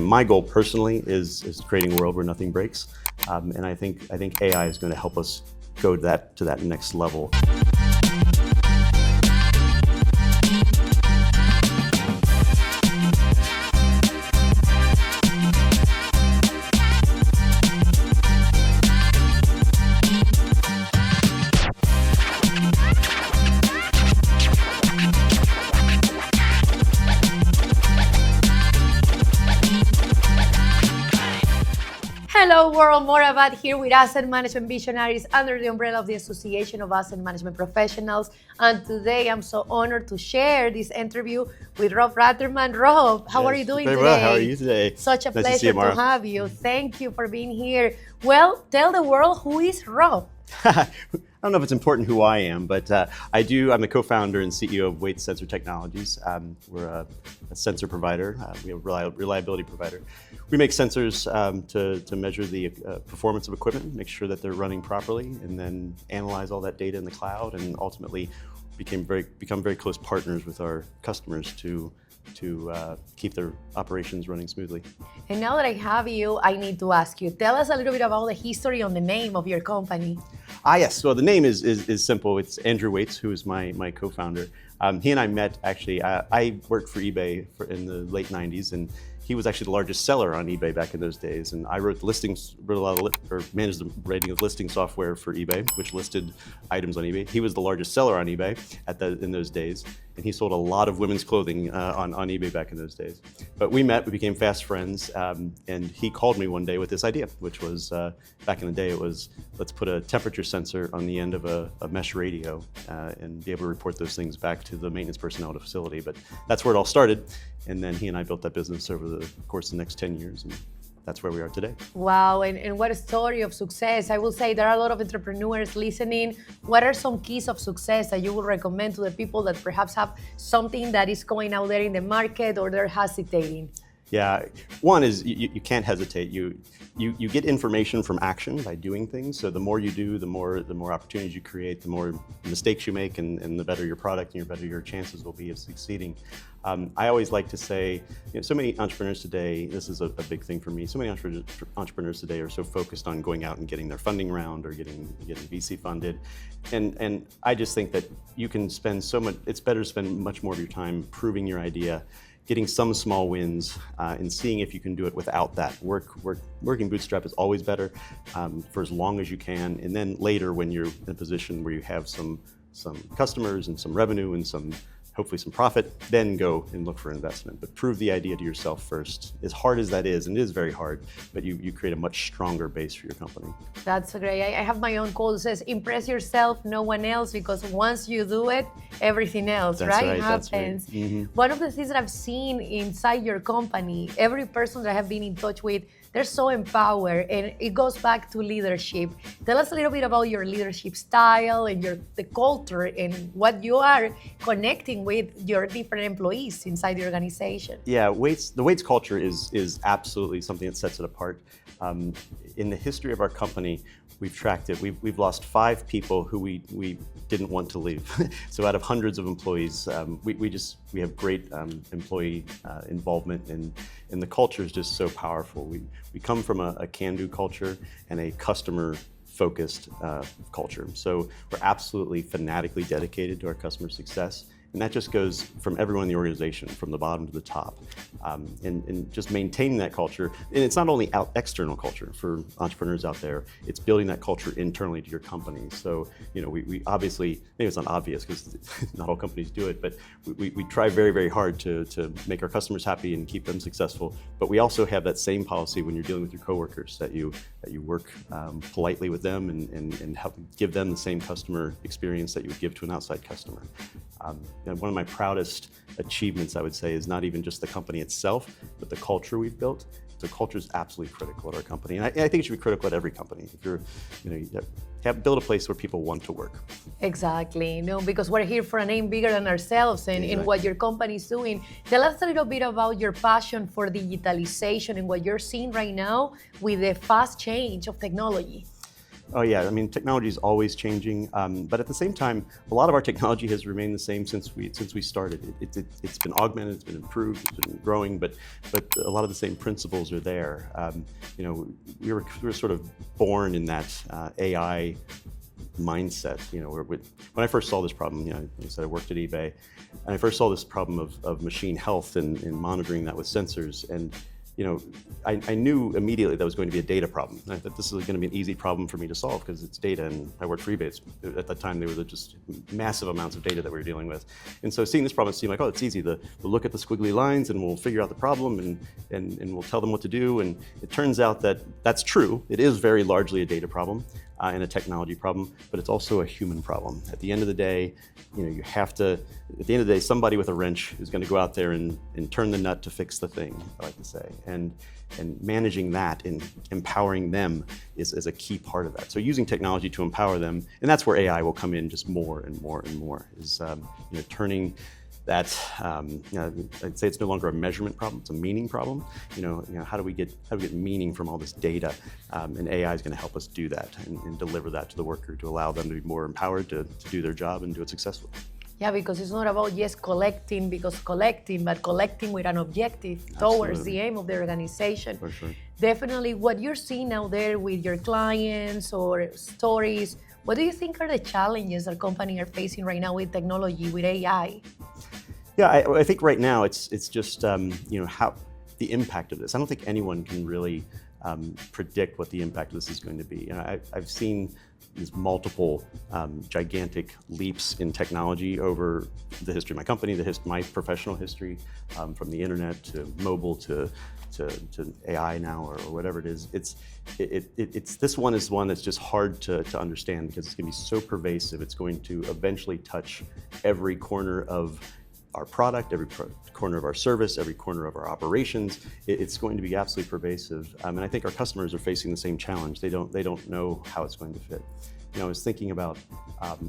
my goal personally is creating a world where nothing breaks, and I think AI is going to help us go to that next level. Hello world, Maura here with Asset Management Visionaries under the umbrella of the Association of Asset Management Professionals. And today I'm so honored to share this interview with Rob Ratterman. Rob, how are you doing today? Very well, how are you today? Such a Nice pleasure to have you. Thank you for being here. Well, tell the world, who is Rob? I don't know if it's important who I am, but I'm the co-founder and CEO of Weight Sensor Technologies. We're a sensor provider, we're a reliability provider. We make sensors to measure the performance of equipment, make sure that they're running properly, and then analyze all that data in the cloud, and ultimately become very close partners with our customers to keep their operations running smoothly. And now that I have you, I need to ask you, tell us a little bit about the history on the name of your company. Yes, well the name is simple. It's Andrew Waits, who is my co-founder. He and I met actually, I worked for eBay in the late 90s, and he was actually the largest seller on eBay back in those days. And I managed the writing of listing software for eBay, which listed items on eBay. He was the largest seller on eBay in those days. And he sold a lot of women's clothing on eBay back in those days. But we met, we became fast friends, and he called me one day with this idea, which was, back in the day, it was, let's put a temperature sensor on the end of a mesh radio and be able to report those things back to the maintenance personnel at a facility. But that's where it all started. And then he and I built that business over the course of the next 10 years. And that's where we are today. Wow, and what a story of success. I will say there are a lot of entrepreneurs listening. What are some keys of success that you would recommend to the people that perhaps have something that is going out there in the market or they're hesitating? Yeah, one is you can't hesitate. You get information from action by doing things. So the more you do, the more opportunities you create, the more mistakes you make, and the better your product and the better your chances will be of succeeding. I always like to say, so many entrepreneurs today, this is a big thing for me, so many entrepreneurs today are so focused on going out and getting their funding round or getting VC funded. And I just think that you can spend it's better to spend much more of your time proving your idea, getting some small wins, and seeing if you can do it without that. Working bootstrap is always better for as long as you can. And then later, when you're in a position where you have some customers and some revenue and hopefully some profit, then go and look for investment. But prove the idea to yourself first. As hard as that is, and it is very hard, but you create a much stronger base for your company. That's great. I have my own quote that says, impress yourself, no one else, because once you do it, everything else, right? Happens. That's right. Mm-hmm. One of the things that I've seen inside your company, every person that I have been in touch with, they're so empowered, and it goes back to leadership. Tell us a little bit about your leadership style and the culture and what you are connecting with your different employees inside the organization. Yeah, the Weights culture is absolutely something that sets it apart. In the history of our company, we've tracked it. We've lost 5 people who we didn't want to leave. So out of hundreds of employees, we have great employee involvement, and the culture is just so powerful. We come from a can-do culture and a customer-focused culture. So we're absolutely fanatically dedicated to our customer success. And that just goes from everyone in the organization, from the bottom to the top. And just maintaining that culture. And it's not only external culture for entrepreneurs out there, it's building that culture internally to your company. So, we obviously, maybe it's not obvious because not all companies do it, but we try very, very hard to make our customers happy and keep them successful. But we also have that same policy when you're dealing with your coworkers, that you work politely with them and help give them the same customer experience that you would give to an outside customer. One of my proudest achievements, I would say, is not even just the company itself, but the culture we've built. So culture is absolutely critical at our company, and I think it should be critical at every company. If you're, build a place where people want to work. Exactly, because we're here for a name bigger than ourselves, and Exactly. what your company is doing. Tell us a little bit about your passion for digitalization and what you're seeing right now with the fast change of technology. Oh yeah, I mean technology is always changing, but at the same time, a lot of our technology has remained the same since we started. It's been augmented, it's been improved, it's been growing, but a lot of the same principles are there. You know, we were sort of born in that AI mindset. You know, when I first saw this problem, you know, like I said, I worked at eBay, and I first saw this problem of machine health and monitoring that with sensors. And you know, I knew immediately that was going to be a data problem. I thought this was going to be an easy problem for me to solve because it's data, and I worked for eBay. At that time, there were just massive amounts of data that we were dealing with. And so seeing this problem seemed like, oh, it's easy. We'll look at the squiggly lines and we'll figure out the problem and we'll tell them what to do. And it turns out that that's true. It is very largely a data problem and a technology problem, but it's also a human problem. At the end of the day, you know, you have to, at the end of the day, somebody with a wrench is going to go out there and turn the nut to fix the thing, I like to say. And managing that and empowering them is a key part of that. So using technology to empower them, and that's where AI will come in just more and more and more, is you know, turning that, you know, I'd say it's no longer a measurement problem, it's a meaning problem. You know, how do we get meaning from all this data? And AI is going to help us do that and deliver that to the worker to allow them to be more empowered to do their job and do it successfully. Yeah, because it's not about just collecting because collecting, but collecting with an objective towards the aim of the organization. For sure. Definitely what you're seeing out there with your clients or stories, what do you think are the challenges that companies are facing right now with technology, with AI? Yeah, I think right now it's just you know, how the impact of this. I don't think anyone can really predict what the impact of this is going to be. You know, I've seen these multiple gigantic leaps in technology over the history of my company, my professional history, from the internet to mobile to AI now or whatever it is. This one is one that's just hard to understand because it's going to be so pervasive. It's going to eventually touch every corner of our product, every corner of our service, every corner of our operations. It's going to be absolutely pervasive, and I think our customers are facing the same challenge. They don't know how it's going to fit. You know, I was thinking about,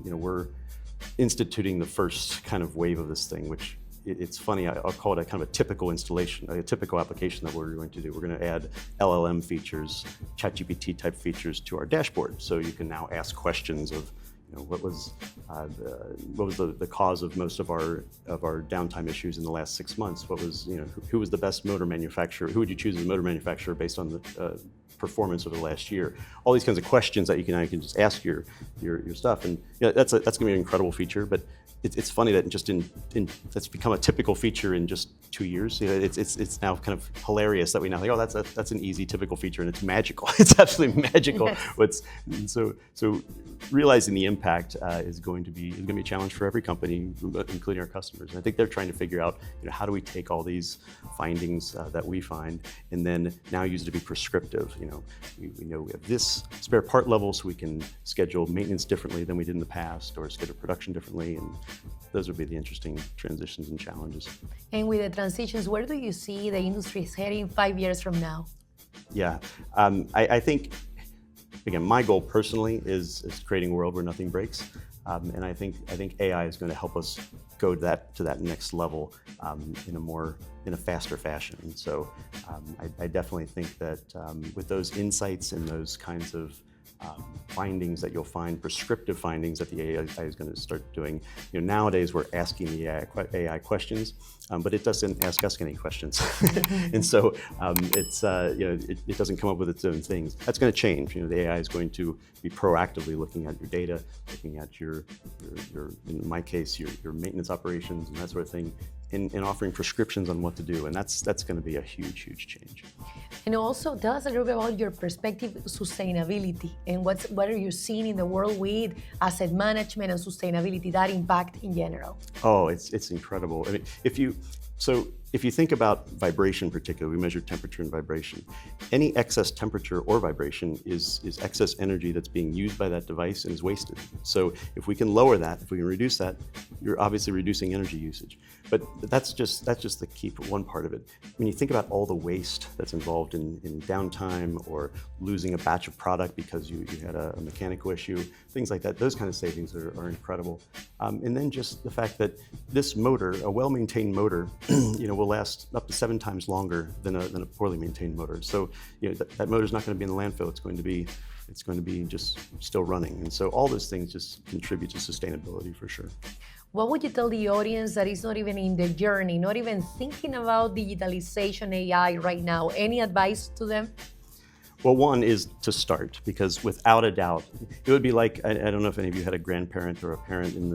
you know, we're instituting the first kind of wave of this thing, which it's funny. I'll call it a kind of a typical installation, a typical application that we're going to do. We're going to add LLM features, ChatGPT type features to our dashboard, so you can now ask questions of, you know, what was the cause of most of our downtime issues in the last 6 months? What was, you know, who was the best motor manufacturer? Who would you choose as a motor manufacturer based on the performance over the last year? All these kinds of questions that you can just ask your stuff, and you know, that's going to be an incredible feature. But it's funny that that's become a typical feature in just 2 years. You know, it's now kind of hilarious that we now think, oh, that's an easy typical feature, and it's magical. It's absolutely magical. Yes. So realizing the impact is going to be a challenge for every company, including our customers. And I think they're trying to figure out, you know, how do we take all these findings that we find and then now use it to be prescriptive. You know, we know we have this spare part level, so we can schedule maintenance differently than we did in the past, or schedule production differently, and those would be the interesting transitions and challenges. And with the transitions, where do you see the industry is heading 5 years from now? Yeah, I think, again, my goal personally is creating a world where nothing breaks, and I think AI is going to help us go to that next level in a faster fashion. And so I definitely think that with those insights and those kinds of findings that you'll find, prescriptive findings that the AI is going to start doing. You know, nowadays we're asking the AI questions, but it doesn't ask us any questions, and so it's you know, it doesn't come up with its own things. That's going to change. You know, the AI is going to be proactively looking at your data, looking at your in my case your maintenance operations and that sort of thing, and offering prescriptions on what to do, and that's going to be a huge change. And also tell us a little bit about your perspective, sustainability, and what are you seeing in the world with asset management and sustainability, that impact in general? Oh, it's incredible. I mean, if you think about vibration particularly, we measure temperature and vibration. Any excess temperature or vibration is excess energy that's being used by that device and is wasted. So if we can lower that, if we can reduce that, you're obviously reducing energy usage. But that's just the key, one part of it. When you think about all the waste that's involved in downtime or losing a batch of product because you had a mechanical issue, things like that, those kind of savings are incredible. And then just the fact that this motor, a well-maintained motor, you know, will last up to 7 times longer than a poorly maintained motor. So that motor is not going to be in the landfill. It's going to be just still running. And so all those things just contribute to sustainability for sure. What would you tell the audience that is not even in the journey, not even thinking about digitalization, AI right now? Any advice to them? Well, one is to start, because without a doubt, it would be like, I don't know if any of you had a grandparent or a parent in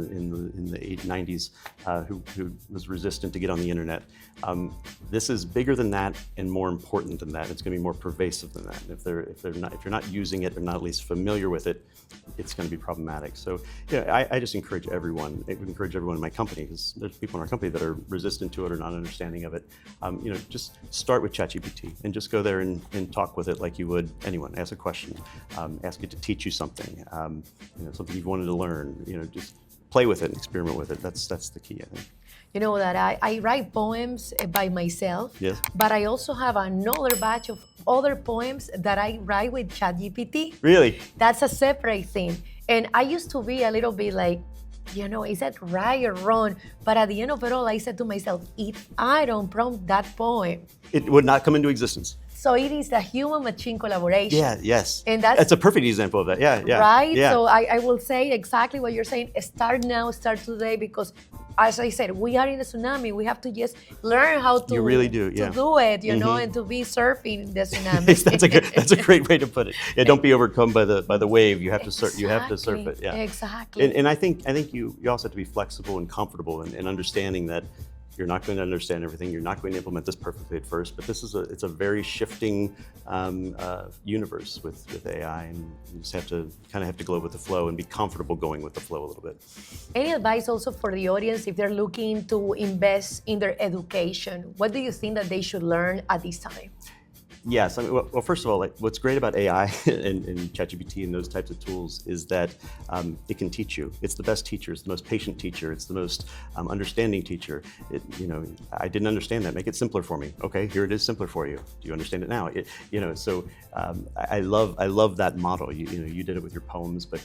the 90s who was resistant to get on the internet. This is bigger than that and more important than that. It's going to be more pervasive than that. If you're not using it or not at least familiar with it, it's going to be problematic. So I just encourage everyone. I would encourage everyone in my company, because there's people in our company that are resistant to it or not understanding of it. Just start with ChatGPT and just go there and talk with it like you would anyone. Ask a question, ask it to teach you something, something you've wanted to learn. Just play with it and experiment with it. That's the key, I think. You know that I write poems by myself, yes, but I also have another batch of other poems that I write with ChatGPT. Really? That's a separate thing. And I used to be a little bit like, is that right or wrong? But at the end of it all, I said to myself, if I don't prompt that poem, it would not come into existence. So it is the human-machine collaboration. Yeah, yes. And that's a perfect example of that. Yeah. Right? Yeah. So I will say exactly what you're saying. Start now, start today, because as I said, we are in a tsunami. We have to just learn how to, you really do, yeah. to do it, and to be surfing the tsunami. That's a great way to put it. Yeah, don't be overcome by the wave. You have to surf. You have to surf it. Yeah. Exactly. And I think you also have to be flexible and comfortable and understanding that you're not going to understand everything. You're not going to implement this perfectly at first, but it's a very shifting universe with AI, and you just have to go with the flow and be comfortable going with the flow a little bit. Any advice also for the audience if they're looking to invest in their education? What do you think that they should learn at this time? Yes, well, first of all, what's great about AI and ChatGPT and those types of tools is that it can teach you. It's the best teacher. It's the most patient teacher. It's the most understanding teacher. I didn't understand that. Make it simpler for me. Okay, here it is, simpler for you. Do you understand it now? So I love that model. You did it with your poems, but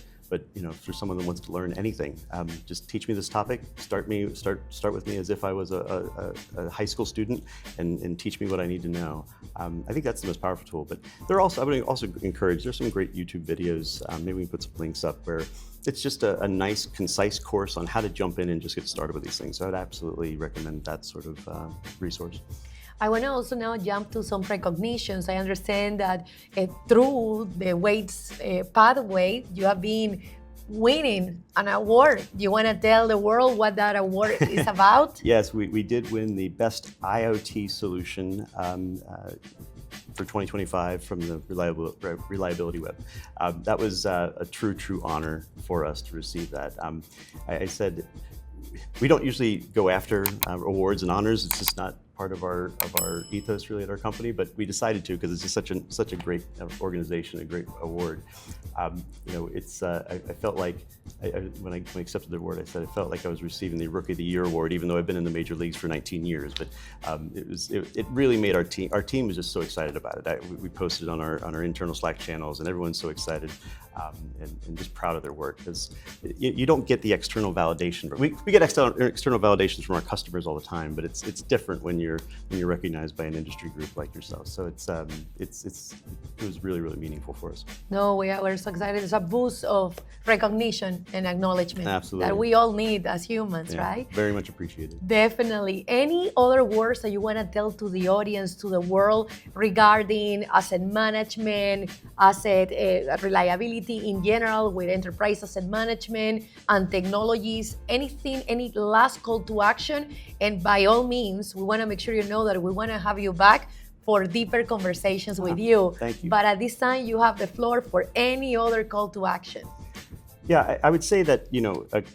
for someone that wants to learn anything, just teach me this topic. Start with me as if I was a high school student, and teach me what I need to know. I think that's the most powerful tool. But I would also encourage. There's some great YouTube videos. Maybe we can put some links up where it's just a nice, concise course on how to jump in and just get started with these things. So I'd absolutely recommend that sort of resource. I want to also now jump to some recognitions. I understand that through the weights pathway, you have been winning an award. Do you want to tell the world what that award is about? Yes, we did win the Best IoT Solution for 2025 from the Reliability Web. That was a true honor for us to receive that. I said, we don't usually go after awards and honors. It's just not part of our ethos really at our company, but we decided to because it's just such a great organization, a great award. I felt like when I accepted the award, I said I felt like I was receiving the Rookie of the Year award, even though I've been in the major leagues for 19 years. But it really made our team. Our team was just so excited about it. We posted on our internal Slack channels, and everyone's so excited and just proud of their work, because you don't get the external validation. But we get external validations from our customers all the time, but it's different when you're recognized by an industry group like yourself. So it was really meaningful for us. No, we're so excited. It's a boost of recognition and acknowledgement. Absolutely. That we all need as humans, right? Very much appreciated. Definitely. Any other words that you want to tell to the audience, to the world, regarding asset management, asset reliability in general, with enterprise asset management and technologies? Anything, any last call to action? And by all means, we want to make sure you know that we want to have you back for deeper conversations with you. Thank you. But at this time, you have the floor for any other call to action. Yeah, I would say that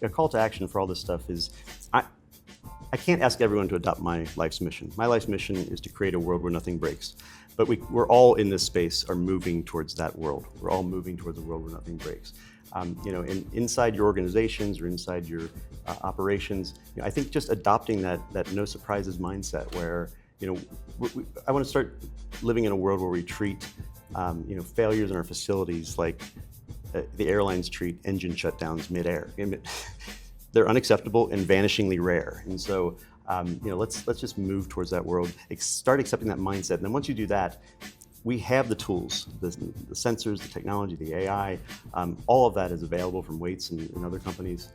a call to action for all this stuff is, I can't ask everyone to adopt my life's mission. My life's mission is to create a world where nothing breaks. But we're all in this space are moving towards that world. We're all moving towards a world where nothing breaks. Inside your organizations or inside your operations, I think just adopting that no surprises mindset where, I want to start living in a world where we treat, failures in our facilities like the airlines treat engine shutdowns midair. They're unacceptable and vanishingly rare. And so Let's just move towards that world. Start accepting that mindset, and then once you do that, we have the tools, the sensors, the technology, the AI. All of that is available from Weights and other companies.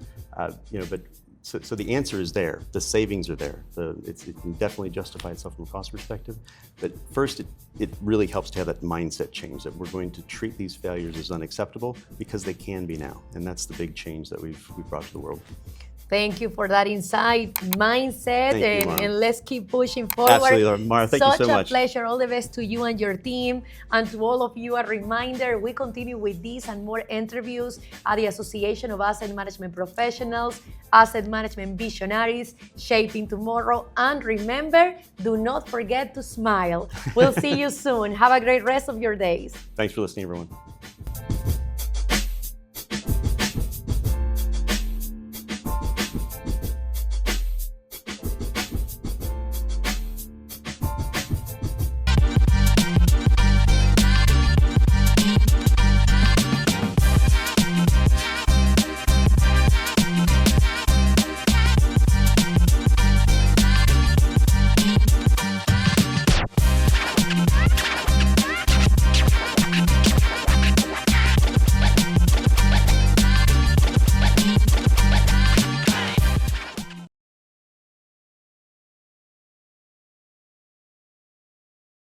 So the answer is there. The savings are there. It can definitely justify itself from a cost perspective. But first, it really helps to have that mindset change that we're going to treat these failures as unacceptable because they can be now. And that's the big change that we've brought to the world. Thank you for that insight, mindset, Thank you, and let's keep pushing forward. Absolutely, Maura. Thank you so much. Such a pleasure. All the best to you and your team. And to all of you, a reminder, we continue with these and more interviews at the Association of Asset Management Professionals, Asset Management Visionaries, Shaping Tomorrow. And remember, do not forget to smile. We'll see you soon. Have a great rest of your days. Thanks for listening, everyone.